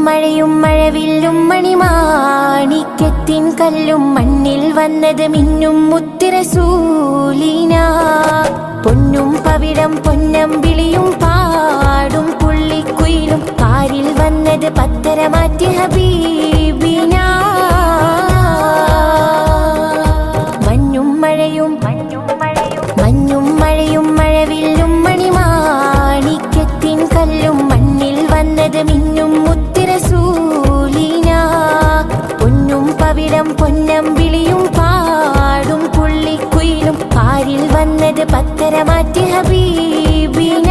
മഴയും മഴവില്ലും മണിമാണിക്യത്തിൻ കല്ലും മണ്ണിൽ വന്നത് മിന്നും മുത്തുറസൂലിന. പൊന്നും പവിഴം പൊന്നമ്പിളിയും പാടും പുള്ളിക്കുയിലും കാരിൽ വന്നത് പത്തരമാറ്റി ഹബീബിന. മഞ്ഞും മഴയും മഴവില്ലും മണിമാണിക്യത്തിൻ കല്ലും മണ്ണിൽ വന്നത് മിന്നും മുത്തുറസൂലിന. പൊന്നും പവിഴം പൊന്നമ്പിളിയും പാടും പുള്ളിക്കുയിലും കാരിൽ വന്നത് പത്തരമാറ്റി ഹബീബിന.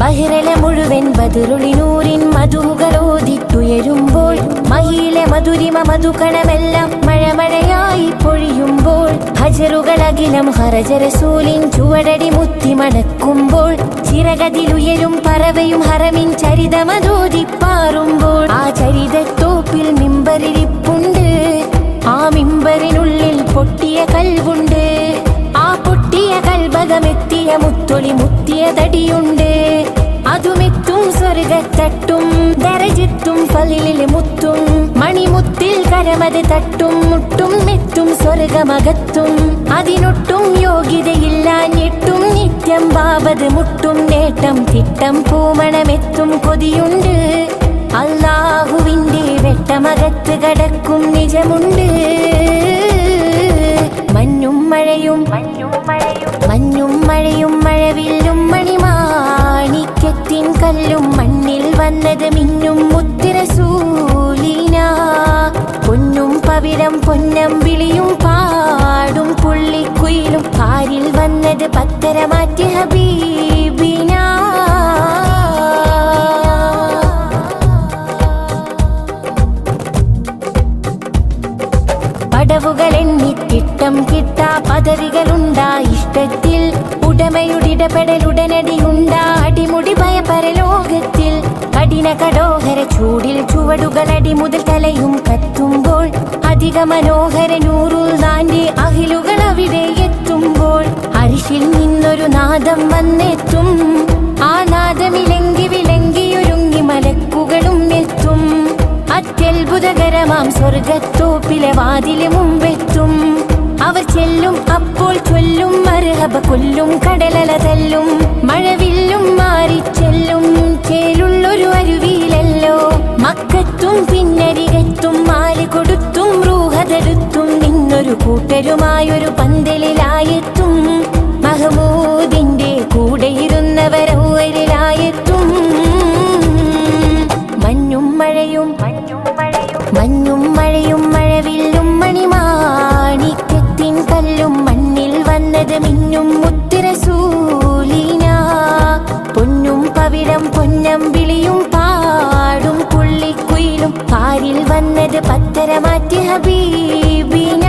ബഹിറല മുഴുവൻ ബദറുളിനൂറിൻ മധുകളോദിത്തുയരുമ്പോൾ മഹിയിലെ മധുരിമ മധുകണമെല്ലാം മഴമഴയായി പൊഴിയുമ്പോൾ ഹജറുകളകിലം ഹറജറസൂലിൻ ചുവടടി മുത്തി മടക്കുമ്പോൾ ചിറകതിലുയരും പറവയും ഹറമിൻ ചരിതമതോദിപ്പാറുമ്പോൾ ആ ചരിതത്തോപ്പിൽ മിമ്പറിരിപ്പുണ്ട്. ആ മിമ്പറിനുള്ളിൽ പൊട്ടിയ കൽവുണ്ട്. ആ പൊട്ടിയ കൽബകമെത്തിയ മുത്തൊളി മുത്തിയ തടിയുണ്ട്. അതുമെത്തും സ്വർഗത്തട്ടും ദരജത്തും ഫലിലിൽ മുത്തും മണിമുത്തിൽ കരമത് തട്ടും മുട്ടും മെത്തും സ്വർഗമകത്തും അതിനൊട്ടും യോഗ്യതയില്ലാഞ്ഞിട്ടും നിത്യം ബാബത് മുട്ടും നേട്ടം തിട്ടം പൂമണമെത്തും കൊതിയുണ്ട്. അല്ലാഹുവിന്റെ വെട്ടമകത്ത് കടക്കും നിജമുണ്ട്. മഞ്ഞും മഴയും മഴവില്ലും മണിമാണിക്യത്തിൻ കല്ലും മണ്ണിൽ വന്നത് മിന്നും മുത്തുറസൂലിന. പൊന്നും പവിഴം പൊന്നമ്പിളിയും പാടും പുള്ളിക്കുയിലും കാരിൽ വന്നത് പത്തരമാറ്റി ഹബീബിന. പടവുകളെണ്ണിത്തിട്ടം കിട്ടാ പദവികളുണ്ടാ ഇഷ്ടത്തിൽ ഉടമയുടിടപെടലുടനടിയുണ്ടാ അടിമുടി ഭയപരലോകത്തിൽ കഠിന കടോഹര ചൂടിൽ ചുവടുകളടി മുതൽ തലയും കത്തുമ്പോൾ അധിക മനോഹര നൂറുൽ നാന്റെ അഹിലുകൾ അവിടെ എത്തുമ്പോൾ അരിശിൽ നിന്നൊരു നാദം വന്നെത്തും. ആ നാദമിലങ്കി വിലങ്കിയൊരുങ്ങി മലക്കുകളും എത്തും. അത്യത്ഭുതകരമാം സ്വർഗത്തോപ്പിലെ വാതില് മുമ്പെത്തും. അവർ ചെല്ലും അപ്പോൾ ചൊല്ലും മർഹബ കൊല്ലും കടലല തല്ലും മഴവില്ലും മാറിച്ചെല്ലും ചേലുള്ളൊരു അരുവിയിലല്ലോ മക്കത്തും പിന്നരികത്തും മാല് കൊടുത്തും റൂഹതെടുത്തും നിന്നൊരു കൂട്ടരുമായൊരു പന്തലിലായെത്തും. മഹമൂദിന്റെ കൂടെയിരുന്നവരവരിലായെത്തും. മഞ്ഞും മഴയും മഴവില്ലും മണിമാണിക്യത്തിൻ കല്ലും മണ്ണിൽ വന്നത് മിന്നും മുത്തുറസൂലിന. പൊന്നും പവിഴം പൊന്നമ്പിളിയും പാടും പുള്ളിക്കുയിലും കാരിൽ വന്നത് പത്തരമാറ്റി ഹബീബിന.